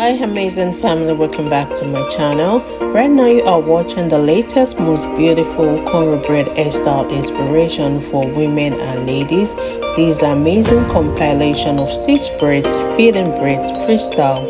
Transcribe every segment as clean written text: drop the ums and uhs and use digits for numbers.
Hi amazing family, welcome back to my channel. Right now you are watching the latest most beautiful cornrow braid hairstyle inspiration for women and ladies. This amazing compilation of stitch braids, feeding braids, freestyle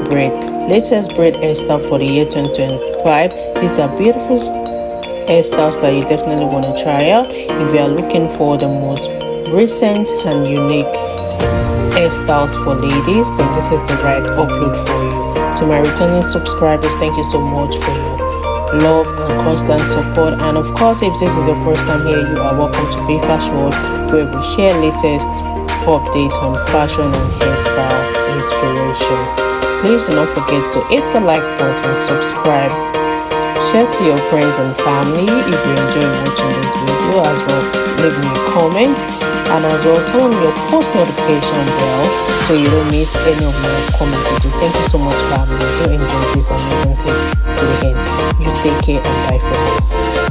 braid, latest braid hairstyle for the year 2025. These are beautiful hairstyles that you definitely want to try out if you are looking for the most recent and unique hairstyles for ladies. Then this is the right upload for you. To my returning subscribers, thank you so much for your love and constant support. And of course, if this is your first time here, you are welcome to Be Fashion World, where we share latest updates on fashion and hairstyle inspiration. Please do not forget to hit the like button, subscribe, share to your friends and family if you enjoy watching this video. As well, leave me a comment, and as well turn on your post notification bell so you don't miss any of my comment videos. Thank you so much, family. Do enjoy this amazing clip to the end. You take care and bye for now.